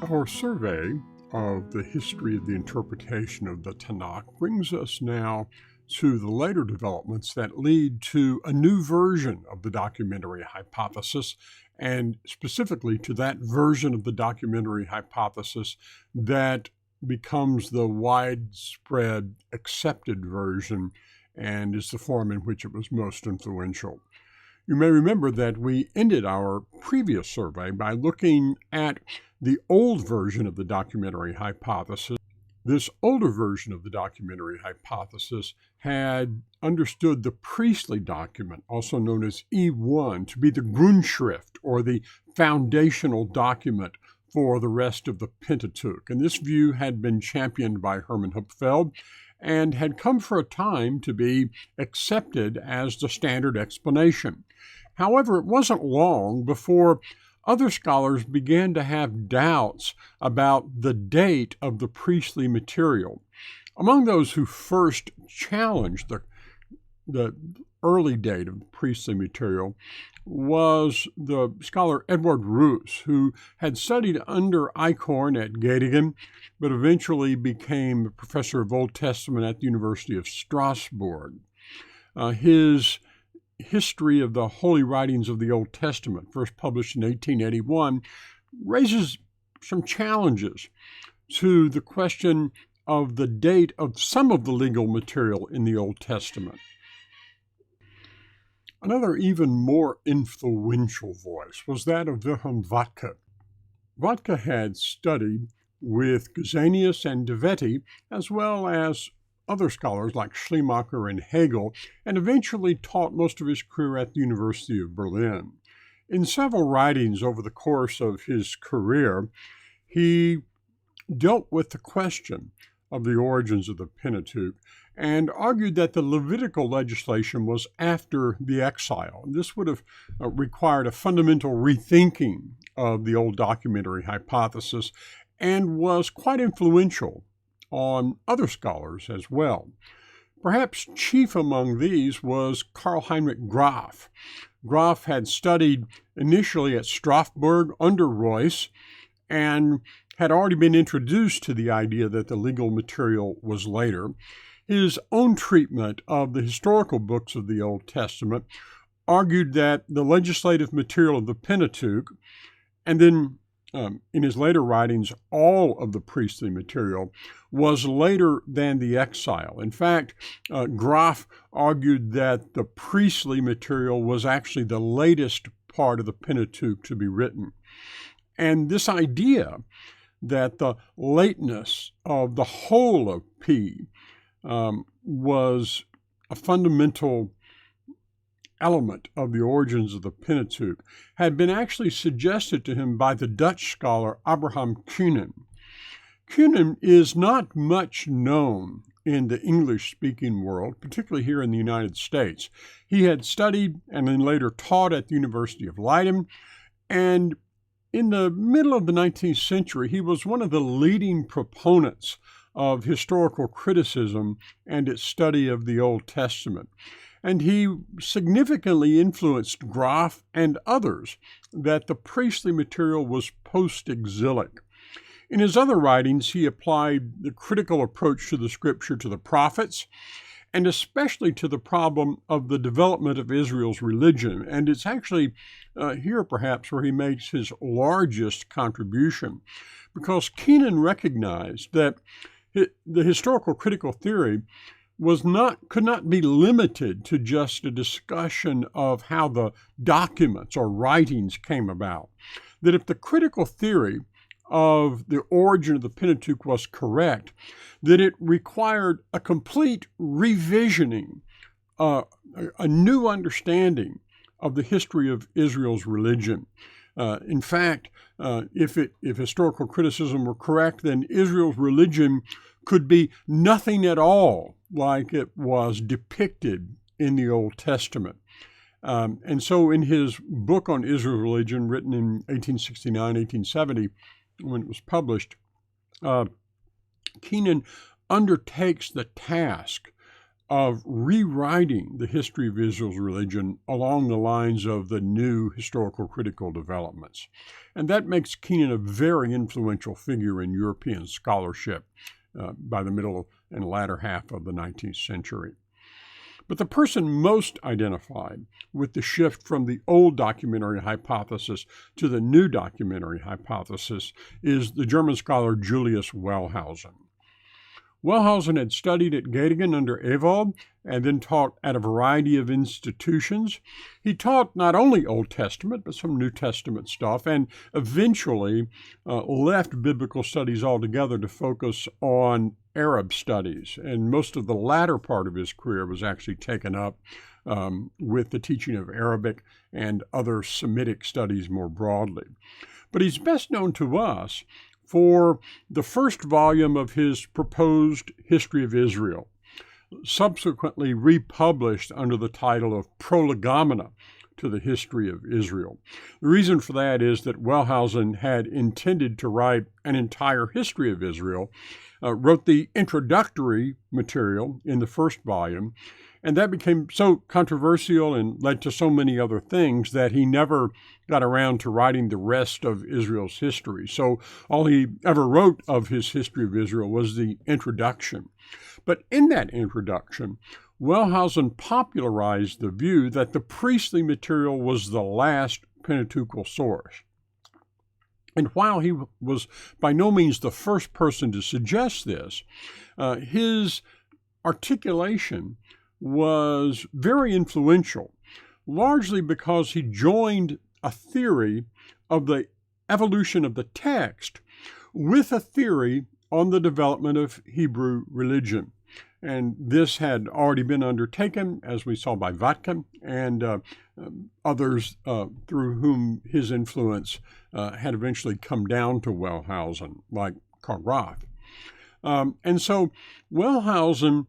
Our survey of the history of the interpretation of the Tanakh brings us now to the later developments that lead to a new version of the documentary hypothesis, and specifically to that version of the documentary hypothesis that becomes the widespread accepted version and is the form in which it was most influential. You may remember that we ended our previous survey by looking at the old version of the documentary hypothesis. This older version of the documentary hypothesis had understood the priestly document, also known as E1, to be the Grundschrift, or the foundational document for the rest of the Pentateuch. And this view had been championed by Hermann Hupfeld and had come for a time to be accepted as the standard explanation. However, it wasn't long before other scholars began to have doubts about the date of the priestly material. Among those who first challenged the early date of the priestly material was the scholar Edward Roos, who had studied under Eichhorn at Göttingen, but eventually became a professor of Old Testament at the University of Strasbourg. His History of the Holy Writings of the Old Testament, first published in 1881, raises some challenges to the question of the date of some of the legal material in the Old Testament. Another even more influential voice was that of Wilhelm Vatke. Vatke had studied with Gesenius and De Wette, as well as other scholars like Schliemacher and Hegel, and eventually taught most of his career at the University of Berlin. In several writings over the course of his career, he dealt with the question of the origins of the Pentateuch and argued that the Levitical legislation was after the exile. This would have required a fundamental rethinking of the old documentary hypothesis and was quite influential on other scholars as well. Perhaps chief among these was Karl Heinrich Graf. Graf had studied initially at Strasbourg under Reuss and had already been introduced to the idea that the legal material was later. His own treatment of the historical books of the Old Testament argued that the legislative material of the Pentateuch, and then in his later writings, all of the priestly material, was later than the exile. In fact, Graf argued that the priestly material was actually the latest part of the Pentateuch to be written. And this idea that the lateness of the whole of P was a fundamental element of the origins of the Pentateuch had been actually suggested to him by the Dutch scholar Abraham Kuenen. Kuenen is not much known in the English-speaking world, particularly here in the United States. He had studied and then later taught at the University of Leiden, and in the middle of the 19th century, he was one of the leading proponents of historical criticism and its study of the Old Testament. And he significantly influenced Graf and others that the priestly material was post-exilic. In his other writings, he applied the critical approach to the scripture to the prophets, and especially to the problem of the development of Israel's religion. And it's actually here perhaps where he makes his largest contribution, because Kuenen recognized that the historical critical theory could not be limited to just a discussion of how the documents or writings came about. That if the critical theory of the origin of the Pentateuch was correct, that it required a complete revisioning, a new understanding of the history of Israel's religion. In fact, if historical criticism were correct, then Israel's religion could be nothing at all like it was depicted in the Old Testament. And so in his book on Israel's religion, written in 1869, 1870, when it was published, Kuenen undertakes the task of rewriting the history of Israel's religion along the lines of the new historical critical developments. And that makes Keenan a very influential figure in European scholarship by the middle and latter half of the 19th century. But the person most identified with the shift from the old documentary hypothesis to the new documentary hypothesis is the German scholar Julius Wellhausen. Wellhausen had studied at Göttingen under Ewald and then taught at a variety of institutions. He taught not only Old Testament, but some New Testament stuff, and eventually left biblical studies altogether to focus on Arab studies. And most of the latter part of his career was actually taken up with the teaching of Arabic and other Semitic studies more broadly. But he's best known to us for the first volume of his proposed History of Israel, subsequently republished under the title of Prolegomena to the History of Israel. The reason for that is that Wellhausen had intended to write an entire history of Israel, wrote the introductory material in the first volume, and that became so controversial and led to so many other things that he never got around to writing the rest of Israel's history. So all he ever wrote of his history of Israel was the introduction. But in that introduction, Wellhausen popularized the view that the priestly material was the last Pentateuchal source. And while he was by no means the first person to suggest this, his articulation was very influential, largely because he joined a theory of the evolution of the text with a theory on the development of Hebrew religion. And this had already been undertaken, as we saw by Vatke and others through whom his influence had eventually come down to Wellhausen, like Karl Rath. And so Wellhausen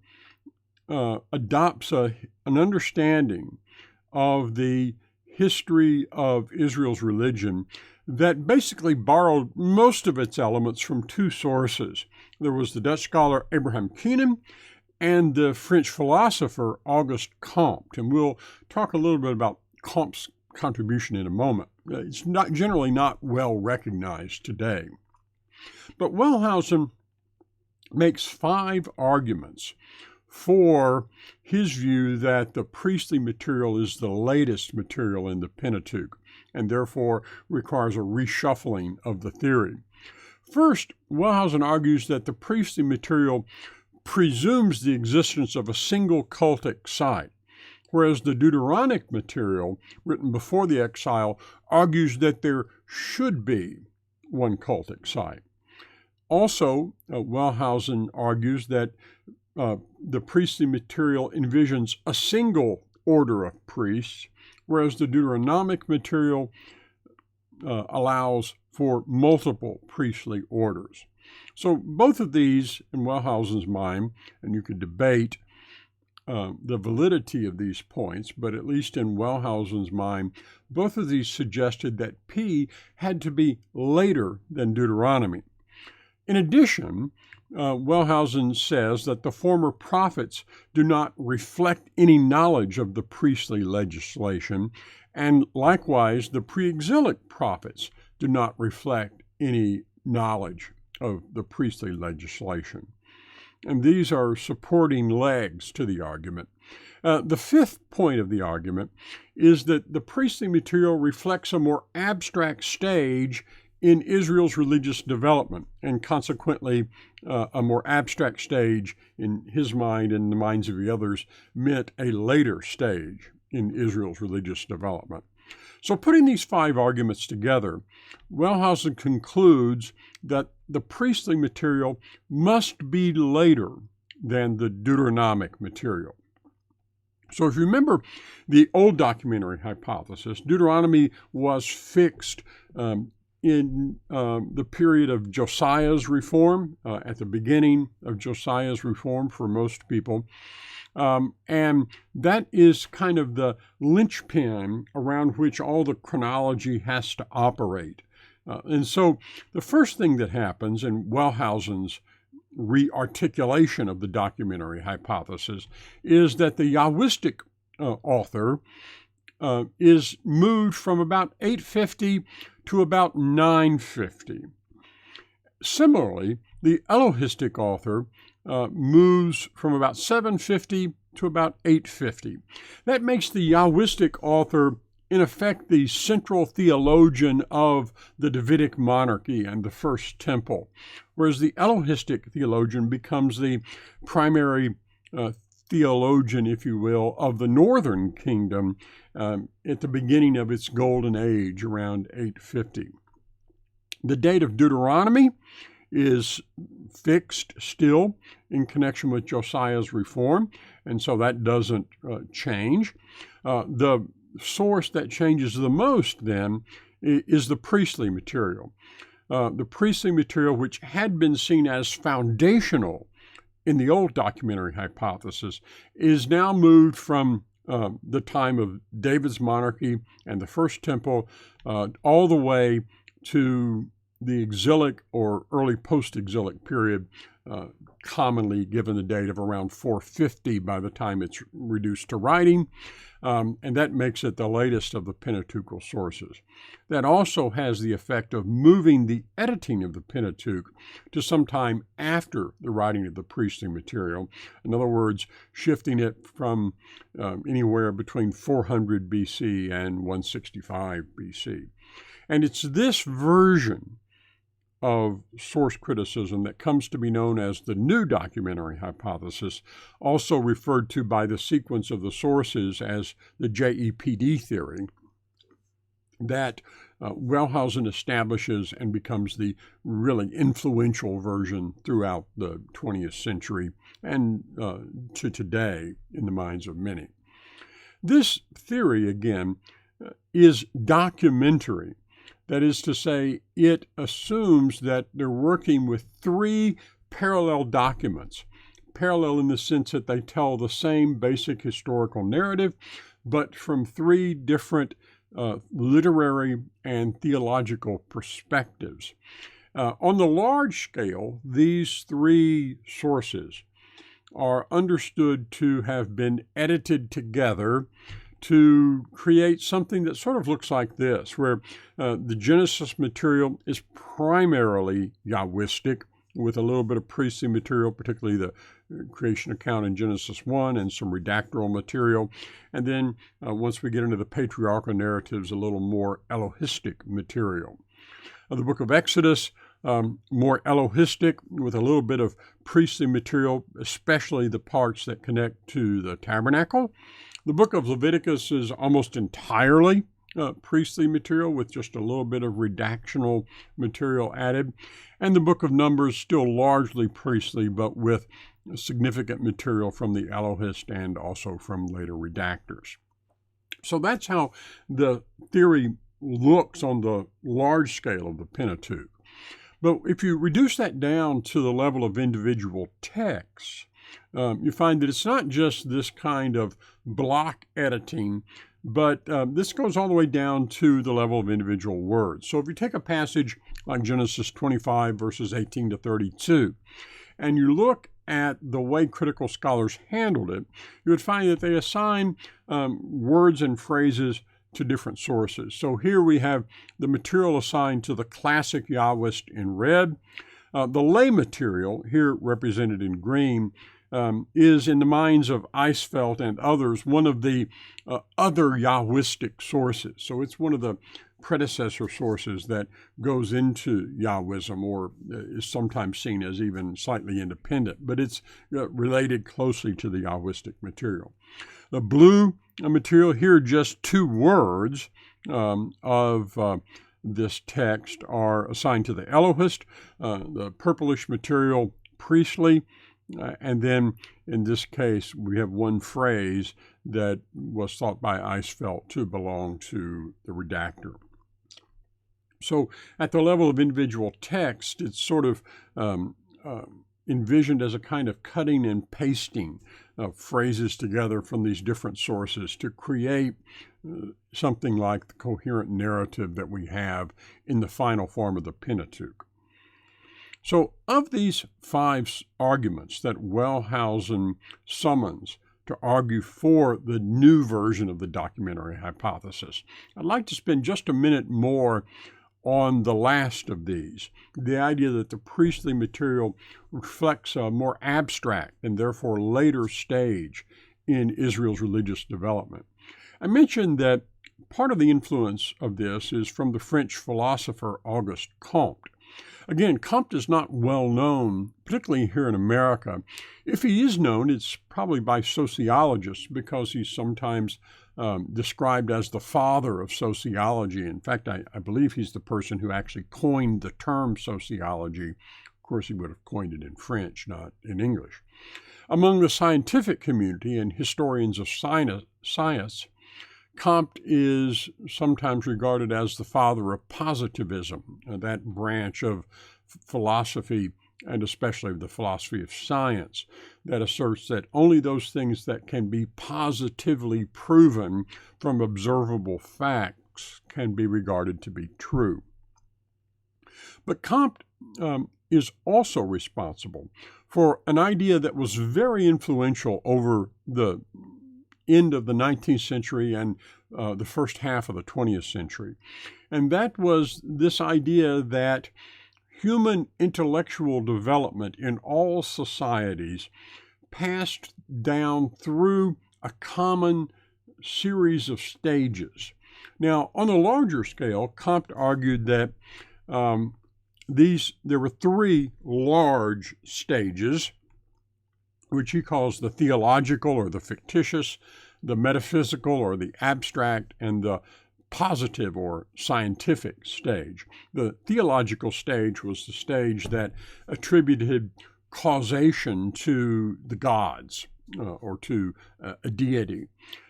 adopts an understanding of the history of Israel's religion that basically borrowed most of its elements from two sources. There was the Dutch scholar Abraham Keenan and the French philosopher Auguste Comte. And we'll talk a little bit about Comte's contribution in a moment. It's generally not well recognized today. But Wellhausen makes 5 arguments for his view that the priestly material is the latest material in the Pentateuch and therefore requires a reshuffling of the theory. First, Wellhausen argues that the priestly material presumes the existence of a single cultic site, whereas the Deuteronomic material, written before the exile, argues that there should be one cultic site. Also, Wellhausen argues that the priestly material envisions a single order of priests, whereas the Deuteronomic material allows for multiple priestly orders. So both of these, in Wellhausen's mind, and you could debate the validity of these points, but at least in Wellhausen's mind, both of these suggested that P had to be later than Deuteronomy. In addition, Wellhausen says that the former prophets do not reflect any knowledge of the priestly legislation, and likewise the pre-exilic prophets do not reflect any knowledge of the priestly legislation. And these are supporting legs to the argument. The fifth point of the argument is that the priestly material reflects a more abstract stage in Israel's religious development, and consequently a more abstract stage in his mind and the minds of the others meant a later stage in Israel's religious development. So putting these 5 arguments together, Wellhausen concludes that the priestly material must be later than the Deuteronomic material. So if you remember the old documentary hypothesis, Deuteronomy was fixed in the period of Josiah's reform, at the beginning of Josiah's reform for most people. And that is kind of the linchpin around which all the chronology has to operate. And so the first thing that happens in Wellhausen's re-articulation of the documentary hypothesis is that the Yahwistic author is moved from about 850 to about 950. Similarly, the Elohistic author moves from about 750 to about 850. That makes the Yahwistic author, in effect, the central theologian of the Davidic monarchy and the First Temple, whereas the Elohistic theologian becomes the primary theologian, if you will, of the northern kingdom at the beginning of its golden age around 850. The date of Deuteronomy is fixed still in connection with Josiah's reform, and so that doesn't change. The source that changes the most, then, is the priestly material. The priestly material, which had been seen as foundational in the old documentary hypothesis, is now moved from the time of David's monarchy and the First Temple all the way to the exilic or early post-exilic period, commonly given the date of around 450 by the time it's reduced to writing, and that makes it the latest of the Pentateuchal sources. That also has the effect of moving the editing of the Pentateuch to some time after the writing of the priestly material. In other words, shifting it from anywhere between 400 BC and 165 BC. And it's this version of source criticism that comes to be known as the new documentary hypothesis, also referred to by the sequence of the sources as the JEPD theory, that Wellhausen establishes and becomes the really influential version throughout the 20th century and to today in the minds of many. This theory, again, is documentary. That is to say, it assumes that they're working with three parallel documents, parallel in the sense that they tell the same basic historical narrative, but from three different literary and theological perspectives. On the large scale, these three sources are understood to have been edited together to create something that sort of looks like this, where the Genesis material is primarily Yahwistic, with a little bit of priestly material, particularly the creation account in Genesis 1 and some redactoral material. And then once we get into the patriarchal narratives, a little more Elohistic material. The book of Exodus, more Elohistic with a little bit of priestly material, especially the parts that connect to the tabernacle. The book of Leviticus is almost entirely priestly material with just a little bit of redactional material added. And the book of Numbers still largely priestly, but with significant material from the Elohist and also from later redactors. So that's how the theory looks on the large scale of the Pentateuch. But if you reduce that down to the level of individual texts, you find that it's not just this kind of block editing, but this goes all the way down to the level of individual words. So if you take a passage like Genesis 25, verses 18 to 32, and you look at the way critical scholars handled it, you would find that they assign words and phrases to different sources. So here we have the material assigned to the classic Yahwist in red. The lay material, here represented in green, is in the minds of Eisfeld and others one of the other Yahwistic sources. So it's one of the predecessor sources that goes into Yahwism, or is sometimes seen as even slightly independent, but it's related closely to the Yahwistic material. The blue material, here just two words of this text are assigned to the Elohist, the purplish material priestly, and then in this case we have one phrase that was thought by Eisfeld to belong to the redactor. So at the level of individual text, it's sort of envisioned as a kind of cutting and pasting phrases together from these different sources to create something like the coherent narrative that we have in the final form of the Pentateuch. So of these 5 arguments that Wellhausen summons to argue for the new version of the documentary hypothesis, I'd like to spend just a minute more on the last of these, the idea that the priestly material reflects a more abstract and therefore later stage in Israel's religious development. I mentioned that part of the influence of this is from the French philosopher Auguste Comte. Again, Comte is not well known, particularly here in America. If he is known, it's probably by sociologists because he's sometimes described as the father of sociology. In fact, I believe he's the person who actually coined the term sociology. Of course, he would have coined it in French, not in English. Among the scientific community and historians of science, Comte is sometimes regarded as the father of positivism, that branch of philosophy, and especially the philosophy of science, that asserts that only those things that can be positively proven from observable facts can be regarded to be true. But Comte is also responsible for an idea that was very influential over the end of the 19th century and the first half of the 20th century. And that was this idea that human intellectual development in all societies passed down through a common series of stages. Now, on a larger scale, Comte argued that there were 3 large stages, which he calls the theological or the fictitious, the metaphysical or the abstract, and the positive or scientific stage. The theological stage was the stage that attributed causation to the gods or to a deity.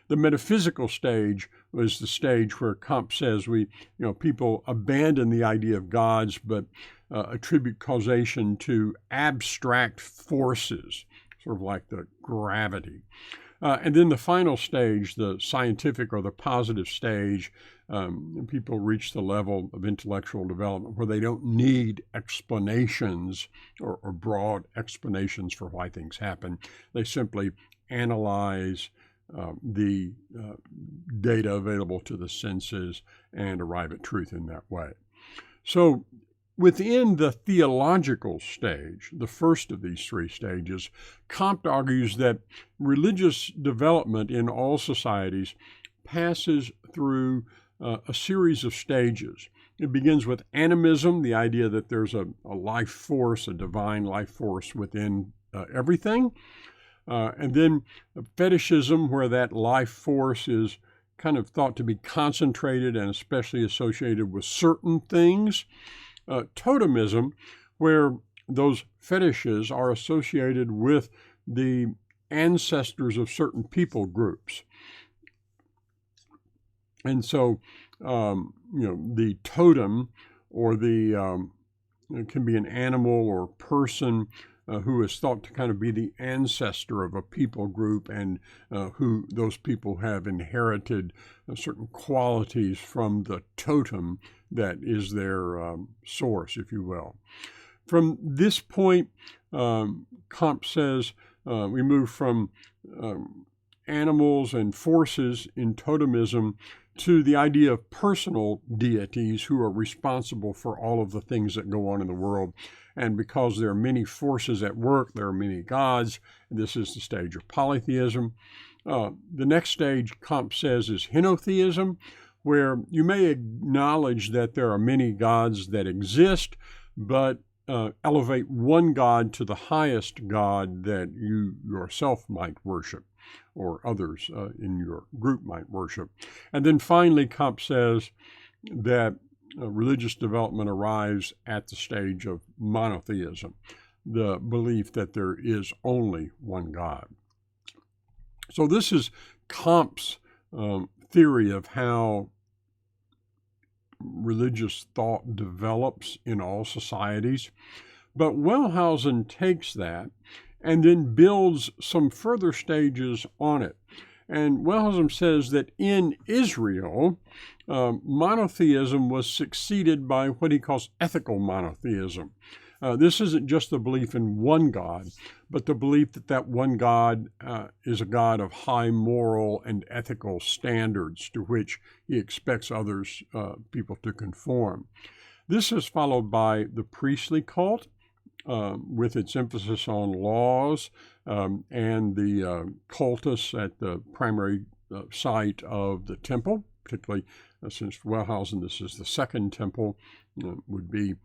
The metaphysical stage was the stage where Comte says people abandon the idea of gods but attribute causation to abstract forces, sort of like the gravity. And then the final stage, the scientific or the positive stage, people reach the level of intellectual development where they don't need explanations or broad explanations for why things happen. They simply analyze the data available to the senses and arrive at truth in that way. So within the theological stage, the first of these 3 stages, Comte argues that religious development in all societies passes through a series of stages. It begins with animism, the idea that there's a life force, a divine life force within everything. And then fetishism, where that life force is kind of thought to be concentrated and especially associated with certain things. Totemism, where those fetishes are associated with the ancestors of certain people groups. And so, the totem or it can be an animal or person who is thought to kind of be the ancestor of a people group and who those people have inherited certain qualities from the totem that is their source, if you will. From this point, Comte says we move from animals and forces in totemism to the idea of personal deities who are responsible for all of the things that go on in the world. And because there are many forces at work, there are many gods. This is the stage of polytheism. The next stage, Comte says, is henotheism, where you may acknowledge that there are many gods that exist, but elevate one god to the highest god that you yourself might worship, or others in your group might worship. And then finally, Comte says that religious development arrives at the stage of monotheism, the belief that there is only one God. So this is Comte's theory of how religious thought develops in all societies. But Wellhausen takes that and then builds some further stages on it. And Wellhausen says that in Israel, monotheism was succeeded by what he calls ethical monotheism. This isn't just the belief in one God, but the belief that that one God is a God of high moral and ethical standards to which he expects others, people to conform. This is followed by the priestly cult, with its emphasis on laws, and the cultus at the primary site of the temple, particularly since Wellhausen, this is the second temple, would be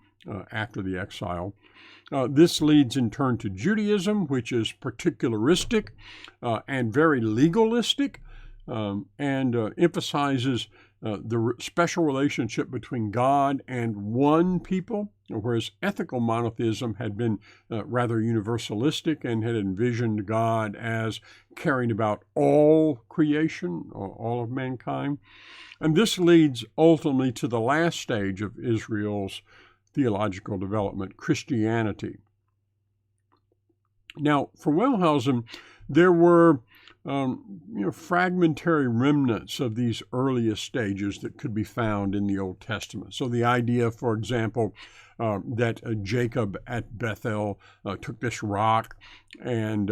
after the exile. This leads in turn to Judaism, which is particularistic and very legalistic, and emphasizes the special relationship between God and one people, whereas ethical monotheism had been rather universalistic and had envisioned God as caring about all creation, or all of mankind. And this leads ultimately to the last stage of Israel's theological development, Christianity. Now, for Wellhausen, there were fragmentary remnants of these earliest stages that could be found in the Old Testament. So the idea, for example, that Jacob at Bethel took this rock and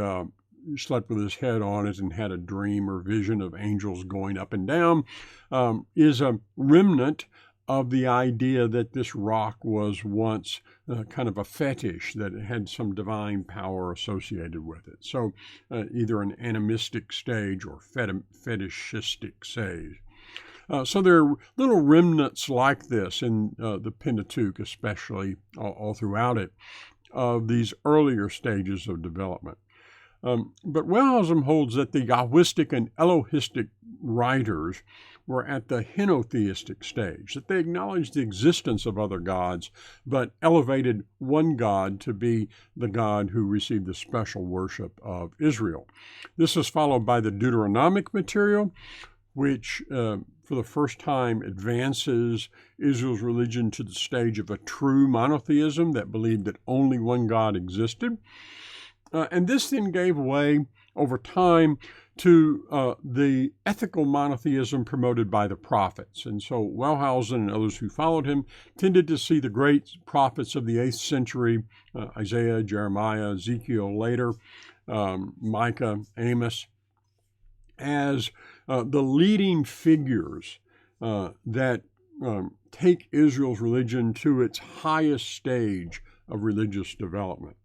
slept with his head on it and had a dream or vision of angels going up and down, is a remnant of the idea that this rock was once kind of a fetish, that it had some divine power associated with it. So either an animistic stage or fetishistic stage. So there are little remnants like this in the Pentateuch, especially all throughout it, of these earlier stages of development. But Wellhausen holds that the Yahwistic and Elohistic writers were at the henotheistic stage, that they acknowledged the existence of other gods, but elevated one God to be the God who received the special worship of Israel. This is followed by the Deuteronomic material, which for the first time advances Israel's religion to the stage of a true monotheism that believed that only one God existed. And this then gave way over time to the ethical monotheism promoted by the prophets. And so Wellhausen and others who followed him tended to see the great prophets of the 8th century, Isaiah, Jeremiah, Ezekiel later, Micah, Amos, as the leading figures that take Israel's religion to its highest stage of religious development.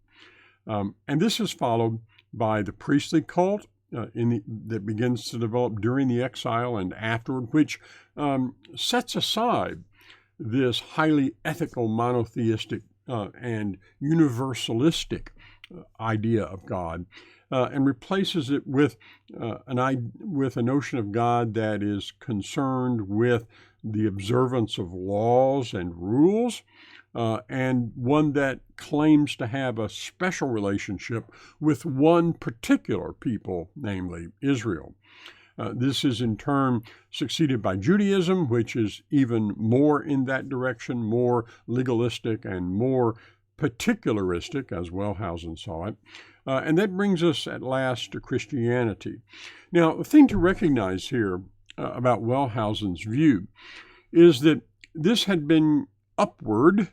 And this is followed by the priestly cult that begins to develop during the exile and afterward, which sets aside this highly ethical, monotheistic, and universalistic idea of God, and replaces it with a notion of God that is concerned with the observance of laws and rules, and one that claims to have a special relationship with one particular people, namely Israel. This is in turn succeeded by Judaism, which is even more in that direction, more legalistic and more particularistic, as Wellhausen saw it. And that brings us at last to Christianity. Now, the thing to recognize here about Wellhausen's view is that this had been upward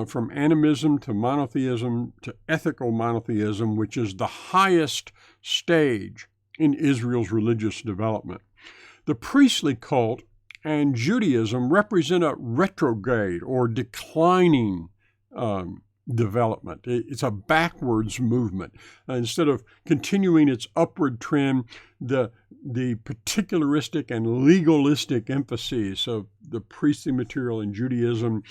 from animism to monotheism to ethical monotheism, which is the highest stage in Israel's religious development. The priestly cult and Judaism represent a retrograde or declining development. It's a backwards movement. Instead of continuing its upward trend, the particularistic and legalistic emphasis of the priestly material in Judaism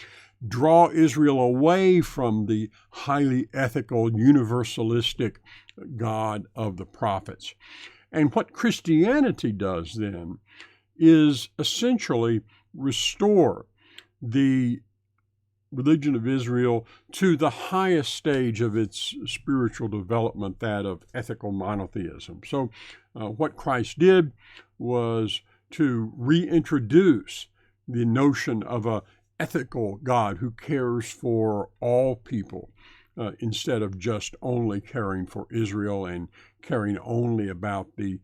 draw Israel away from the highly ethical, universalistic God of the prophets. And what Christianity does then is essentially restore the religion of Israel to the highest stage of its spiritual development, that of ethical monotheism. So what Christ did was to reintroduce the notion of a ethical God who cares for all people, instead of just only caring for Israel and caring only about the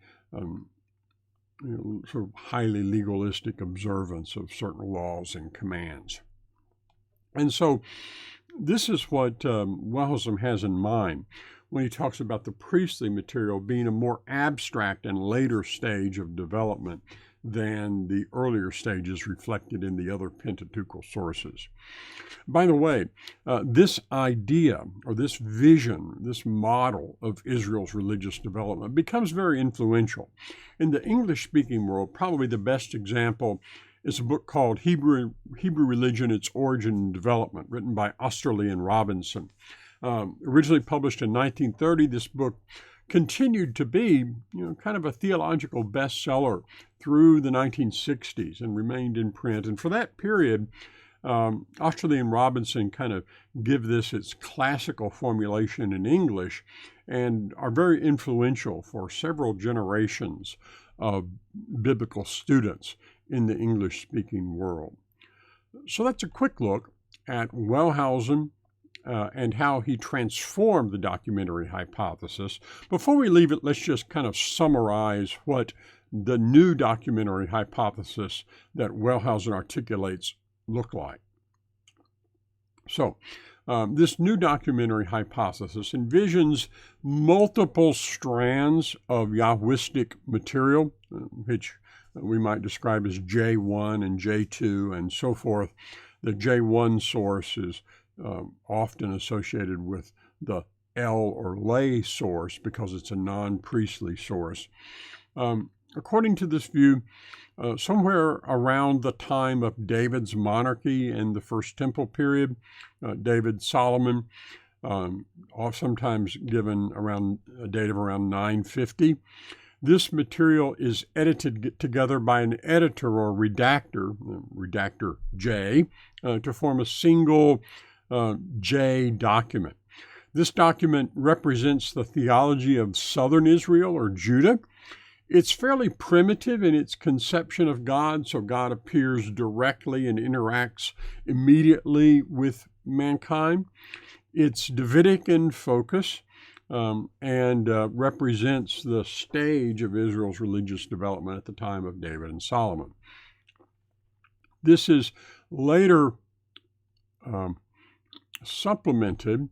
sort of highly legalistic observance of certain laws and commands. And so This is what Wellhausen has in mind when he talks about the priestly material being a more abstract and later stage of development than the earlier stages reflected in the other Pentateuchal sources. By the way, this idea or this vision, this model of Israel's religious development becomes very influential. In the English-speaking world, probably the best example is a book called Hebrew Religion, Its Origin and Development, written by Osterley and Robinson. Originally published in 1930, this book continued to be, kind of a theological bestseller through the 1960s and remained in print. And for that period, Osterley and Robinson kind of give this its classical formulation in English and are very influential for several generations of biblical students in the English-speaking world. So that's a quick look at Wellhausen and how he transformed the documentary hypothesis. Before we leave it, let's just kind of summarize what the new documentary hypothesis that Wellhausen articulates look like. So, this new documentary hypothesis envisions multiple strands of Yahwistic material, which we might describe as J1 and J2 and so forth. The J1 source is often associated with the El or lay source because it's a non-priestly source. According to this view, somewhere around the time of David's monarchy in the First Temple period, David Solomon, sometimes given around a date of around 950, this material is edited together by an editor or redactor, redactor J, to form a single J document. This document represents the theology of southern Israel or Judah. It's fairly primitive in its conception of God, so God appears directly and interacts immediately with mankind. It's Davidic in focus and represents the stage of Israel's religious development at the time of David and Solomon. This is later supplemented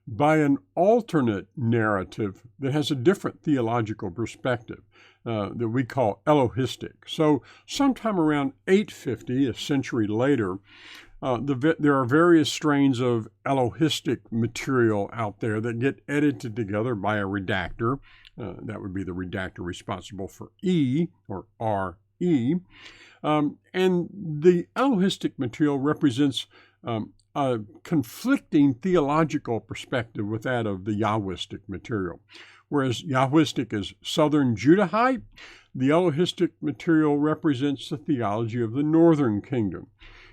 by an alternate narrative that has a different theological perspective that we call Elohistic. So sometime around 850, a century later, there are various strains of Elohistic material out there that get edited together by a redactor. That would be the redactor responsible for E or RE. And the Elohistic material represents a conflicting theological perspective with that of the Yahwistic material. Whereas Yahwistic is Southern Judahite, the Elohistic material represents the theology of the Northern Kingdom.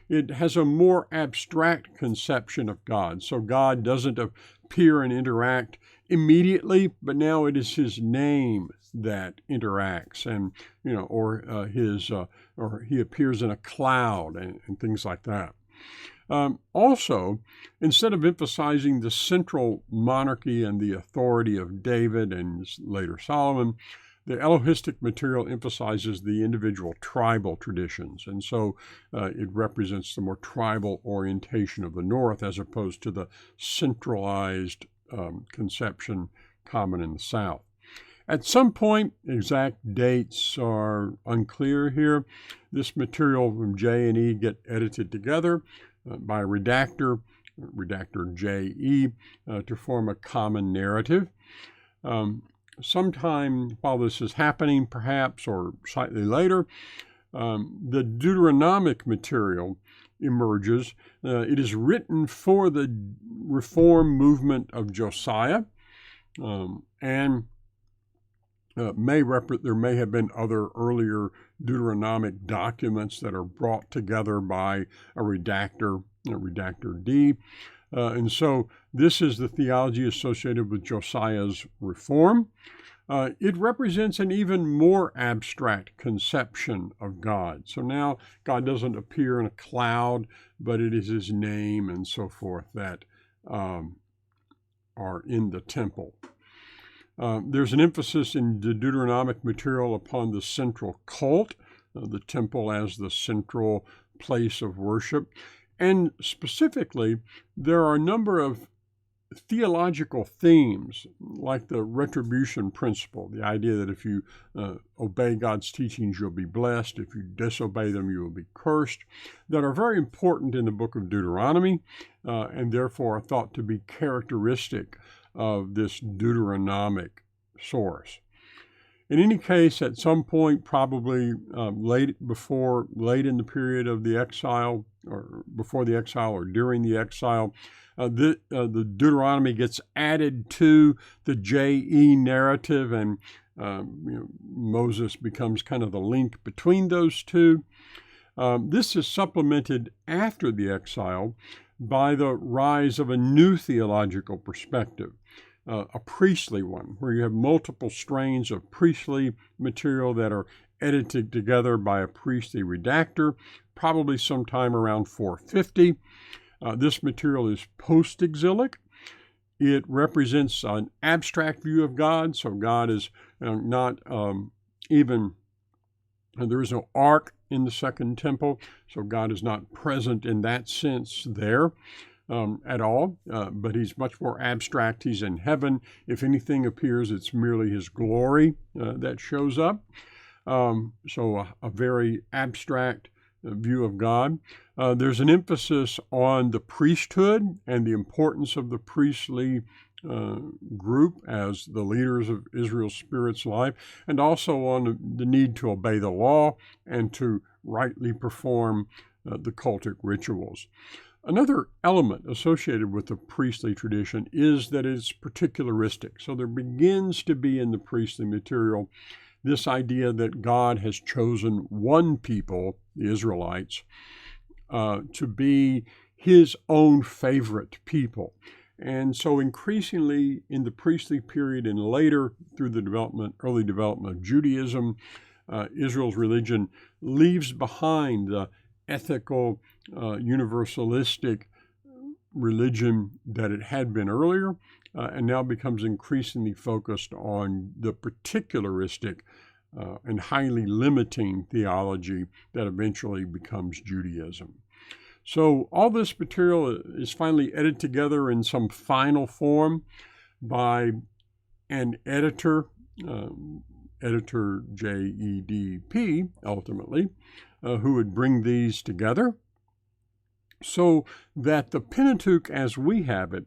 It has a more abstract conception of God. So God doesn't appear and interact immediately, but now it is his name that interacts, and or he appears in a cloud and things like that. Also, instead of emphasizing the central monarchy and the authority of David and later Solomon, the Elohistic material emphasizes the individual tribal traditions, and so it represents the more tribal orientation of the North as opposed to the centralized conception common in the South. At some point, exact dates are unclear here. This material from J and E get edited together by a redactor JE, to form a common narrative. Sometime while this is happening, perhaps, or slightly later, the Deuteronomic material emerges. It is written for the reform movement of Josiah, and there may have been other earlier Deuteronomic documents that are brought together by a redactor D. And so this is the theology associated with Josiah's reform. It represents an even more abstract conception of God. So now God doesn't appear in a cloud, but it is his name and so forth that are in the temple. There's an emphasis in the Deuteronomic material upon the central cult, the temple as the central place of worship. And specifically, there are a number of theological themes, like the retribution principle, the idea that if you obey God's teachings, you'll be blessed. If you disobey them, you will be cursed, that are very important in the book of Deuteronomy, and therefore are thought to be characteristic of this Deuteronomic source. In any case, at some point, probably late in the period of the exile, or before the exile or during the exile, the Deuteronomy gets added to the JE narrative, and Moses becomes kind of the link between those two. This is supplemented after the exile by the rise of a new theological perspective, a priestly one, where you have multiple strains of priestly material that are edited together by a priestly redactor, probably sometime around 450. This material is post-exilic. It represents an abstract view of God, so God is not there is no ark in the Second Temple, so God is not present in that sense there at all, but he's much more abstract. He's in heaven. If anything appears, it's merely his glory that shows up. So a very abstract view of God. There's an emphasis on the priesthood and the importance of the priestly group as the leaders of Israel's spirit's life, and also on the need to obey the law and to rightly perform the cultic rituals. Another element associated with the priestly tradition is that it's particularistic. So there begins to be in the priestly material this idea that God has chosen one people, the Israelites, to be his own favorite people. And so increasingly in the priestly period and later through the early development of Judaism, Israel's religion leaves behind the ethical, universalistic religion that it had been earlier, and now becomes increasingly focused on the particularistic and highly limiting theology that eventually becomes Judaism. So all this material is finally edited together in some final form by an editor, editor JEPD, ultimately, who would bring these together so that the Pentateuch as we have it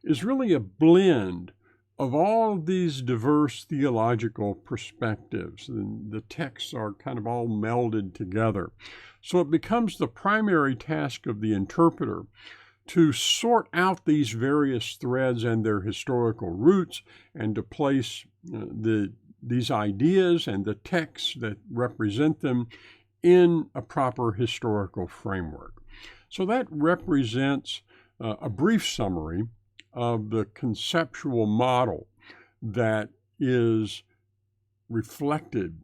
is really a blend of all these diverse theological perspectives. And the texts are kind of all melded together. So it becomes the primary task of the interpreter to sort out these various threads and their historical roots, and to place these ideas and the texts that represent them in a proper historical framework. So that represents a brief summary of the conceptual model that is reflected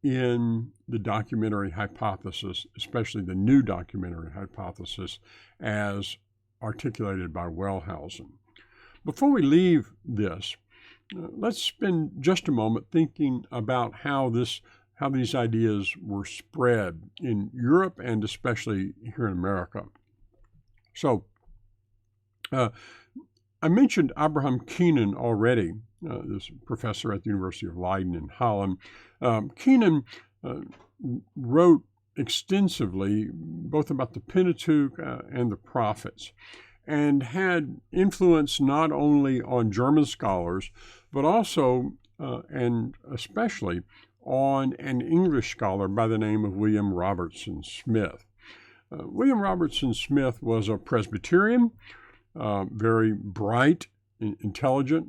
in the documentary hypothesis, especially the new documentary hypothesis as articulated by Wellhausen. Before we leave this, let's spend just a moment thinking about how these ideas were spread in Europe and especially here in America. So, I mentioned Abraham Keenan already, this professor at the University of Leiden in Holland. Keenan wrote extensively both about the Pentateuch and the prophets, and had influence not only on German scholars, but also and especially on an English scholar by the name of William Robertson Smith. William Robertson Smith was a Presbyterian, very bright, intelligent,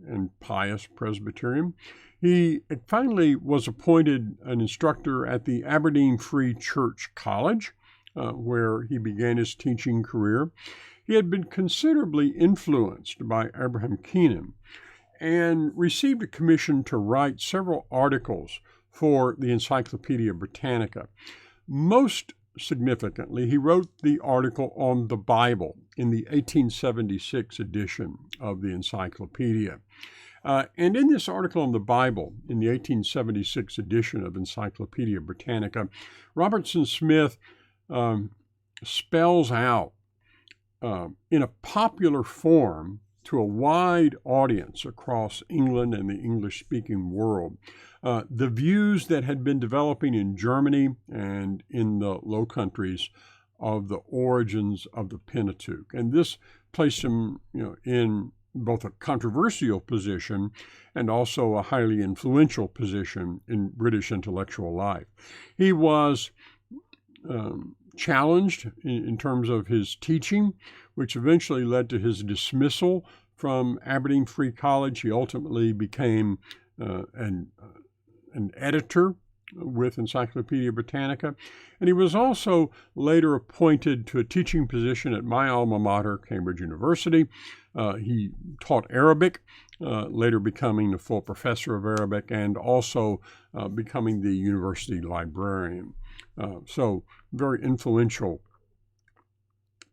and pious Presbyterian. He finally was appointed an instructor at the Aberdeen Free Church College, where he began his teaching career. He had been considerably influenced by Abraham Keenan and received a commission to write several articles for the Encyclopedia Britannica. Most significantly, he wrote the article on the Bible in the 1876 edition of the Encyclopedia. And in this article on the Bible, in the 1876 edition of Encyclopedia Britannica, Robertson Smith spells out in a popular form to a wide audience across England and the English-speaking world the views that had been developing in Germany and in the Low Countries of the origins of the Pentateuch. And this placed him, in both a controversial position and also a highly influential position in British intellectual life. He was challenged in terms of his teaching, which eventually led to his dismissal from Aberdeen Free College. He ultimately became an editor with Encyclopedia Britannica, and he was also later appointed to a teaching position at my alma mater, Cambridge University. He taught Arabic, later becoming a full professor of Arabic, and also becoming the university librarian. So very influential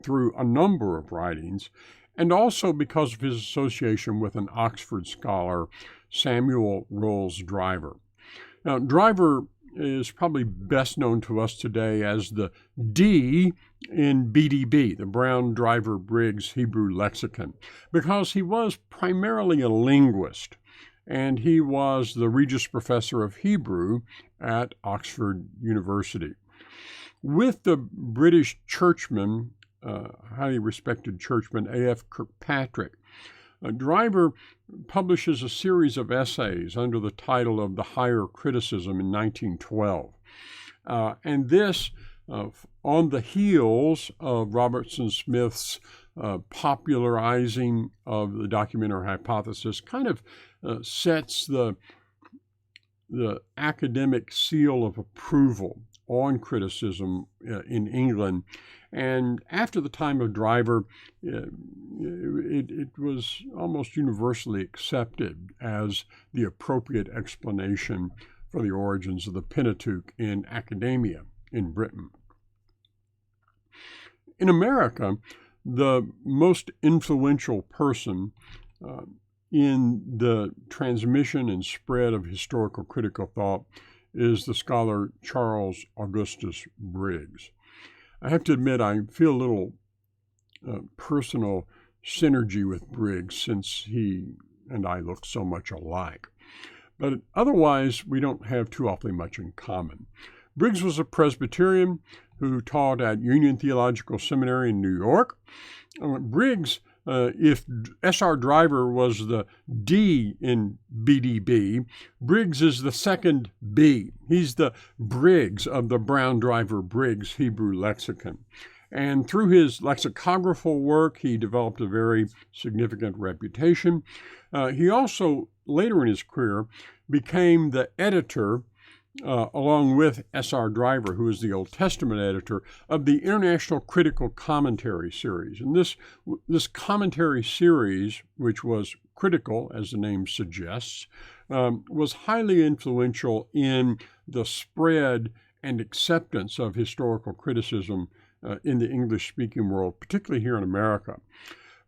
through a number of writings, and also because of his association with an Oxford scholar, Samuel Rolls Driver. Now, Driver is probably best known to us today as the D in BDB, the Brown Driver Briggs Hebrew Lexicon, because he was primarily a linguist, and he was the Regius Professor of Hebrew at Oxford University. With the British churchman, highly respected churchman A.F. Kirkpatrick, Driver publishes a series of essays under the title of The Higher Criticism in 1912. And this, on the heels of Robertson Smith's popularizing of the documentary hypothesis, kind of sets the academic seal of approval on criticism in England. And after the time of Driver, it was almost universally accepted as the appropriate explanation for the origins of the Pentateuch in academia in Britain. In America, the most influential person in the transmission and spread of historical critical thought is the scholar Charles Augustus Briggs. I have to admit, I feel a little personal synergy with Briggs since he and I look so much alike. But otherwise, we don't have too awfully much in common. Briggs was a Presbyterian who taught at Union Theological Seminary in New York. Briggs, if S.R. Driver was the D in BDB, Briggs is the second B. He's the Briggs of the Brown Driver Briggs Hebrew Lexicon. And through his lexicographical work, he developed a very significant reputation. He also, later in his career, became the editor along with S.R. Driver, who is the Old Testament editor, of the International Critical Commentary series. And this commentary series, which was critical, as the name suggests, was highly influential in the spread and acceptance of historical criticism in the English-speaking world, particularly here in America.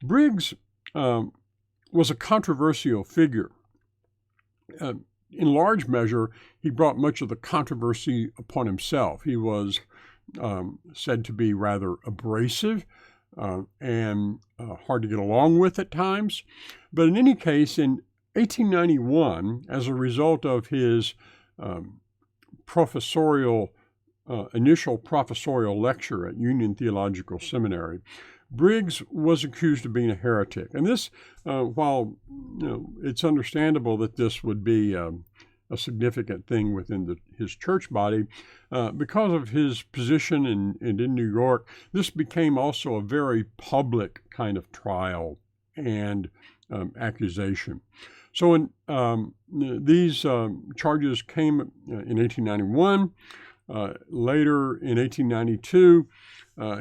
Briggs was a controversial figure. In large measure, he brought much of the controversy upon himself. He was said to be rather abrasive and hard to get along with at times. But in any case, in 1891, as a result of his initial professorial lecture at Union Theological Seminary, Briggs was accused of being a heretic. And this, while it's understandable that this would be a significant thing within his church body, because of his position in New York, this became also a very public kind of trial and accusation. So these charges came in 1891. Later, in 1892,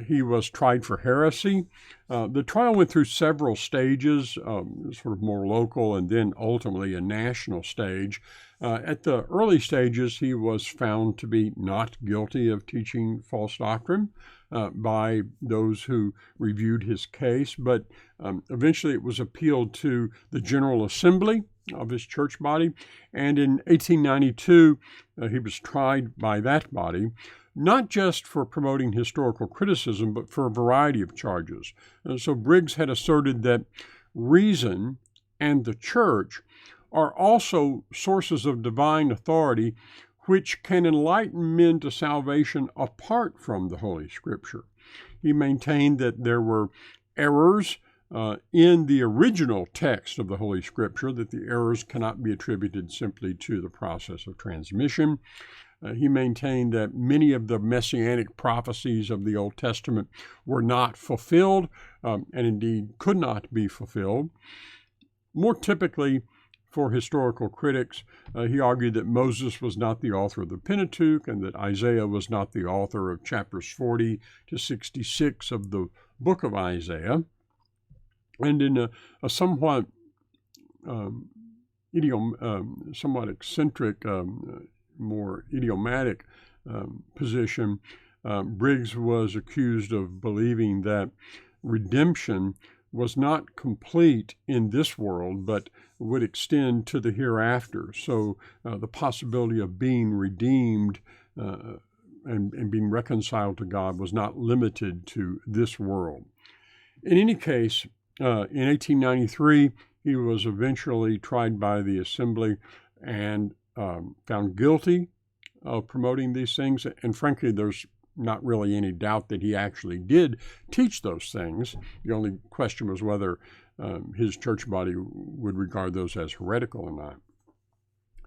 he was tried for heresy. The trial went through several stages, sort of more local and then ultimately a national stage. At the early stages, he was found to be not guilty of teaching false doctrine by those who reviewed his case, but eventually it was appealed to the General Assembly of his church body, and in 1892 he was tried by that body. not just for promoting historical criticism, but for a variety of charges. So Briggs had asserted that reason and the church are also sources of divine authority which can enlighten men to salvation apart from the Holy Scripture. He maintained that there were errors in the original text of the Holy Scripture, that the errors cannot be attributed simply to the process of transmission. He maintained that many of the messianic prophecies of the Old Testament were not fulfilled, and indeed could not be fulfilled. More typically, for historical critics, he argued that Moses was not the author of the Pentateuch and that Isaiah was not the author of chapters 40 to 66 of the book of Isaiah. And in a somewhat somewhat eccentric, more idiomatic position, Briggs was accused of believing that redemption was not complete in this world, but would extend to the hereafter. So the possibility of being redeemed and being reconciled to God was not limited to this world. In any case, in 1893, he was eventually tried by the Assembly and found guilty of promoting these things. And frankly, there's not really any doubt that he actually did teach those things. The only question was whether his church body would regard those as heretical or not.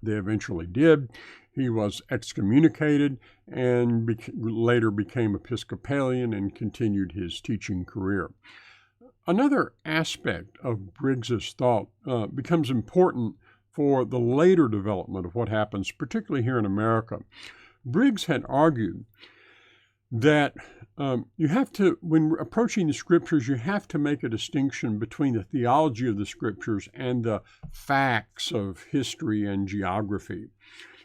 They eventually did. He was excommunicated and later became Episcopalian and continued his teaching career. Another aspect of Briggs's thought becomes important for the later development of what happens, particularly here in America. Briggs had argued that you have to, when approaching the Scriptures, you have to make a distinction between the theology of the Scriptures and the facts of history and geography.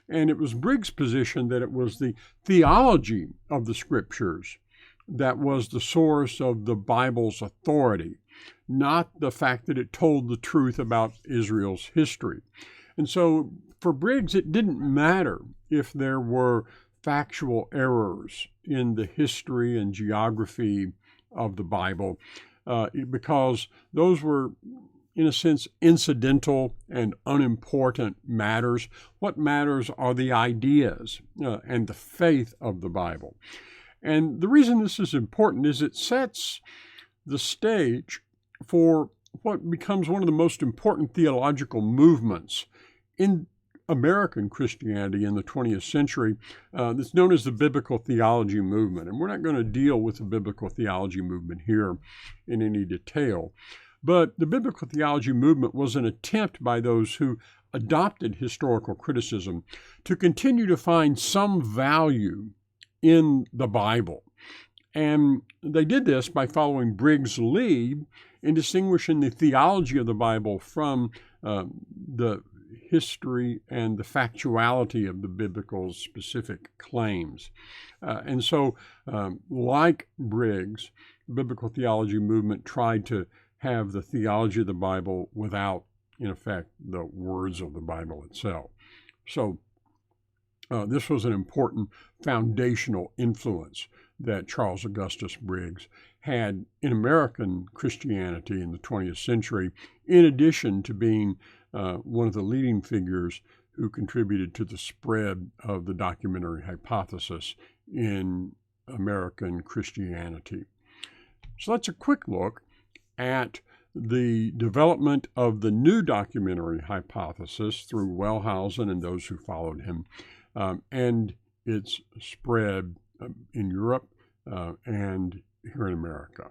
And it was Briggs' position that it was the theology of the Scriptures that was the source of the Bible's authority, not the fact that it told the truth about Israel's history. And so for Briggs, it didn't matter if there were factual errors in the history and geography of the Bible, because those were, in a sense, incidental and unimportant matters. What matters are the ideas and the faith of the Bible. And the reason this is important is it sets the stage for what becomes one of the most important theological movements in American Christianity in the 20th century. That's known as the biblical theology movement. And we're not going to deal with the biblical theology movement here in any detail. But the biblical theology movement was an attempt by those who adopted historical criticism to continue to find some value in the Bible. And they did this by following Briggs' lead in distinguishing the theology of the Bible from the history and the factuality of the biblical specific claims. And so, like Briggs, the biblical theology movement tried to have the theology of the Bible without, in effect, the words of the Bible itself. So this was an important foundational influence that Charles Augustus Briggs had in American Christianity in the 20th century, in addition to being one of the leading figures who contributed to the spread of the documentary hypothesis in American Christianity. So that's a quick look at the development of the new documentary hypothesis through Wellhausen and those who followed him, and its spread in Europe and here in America.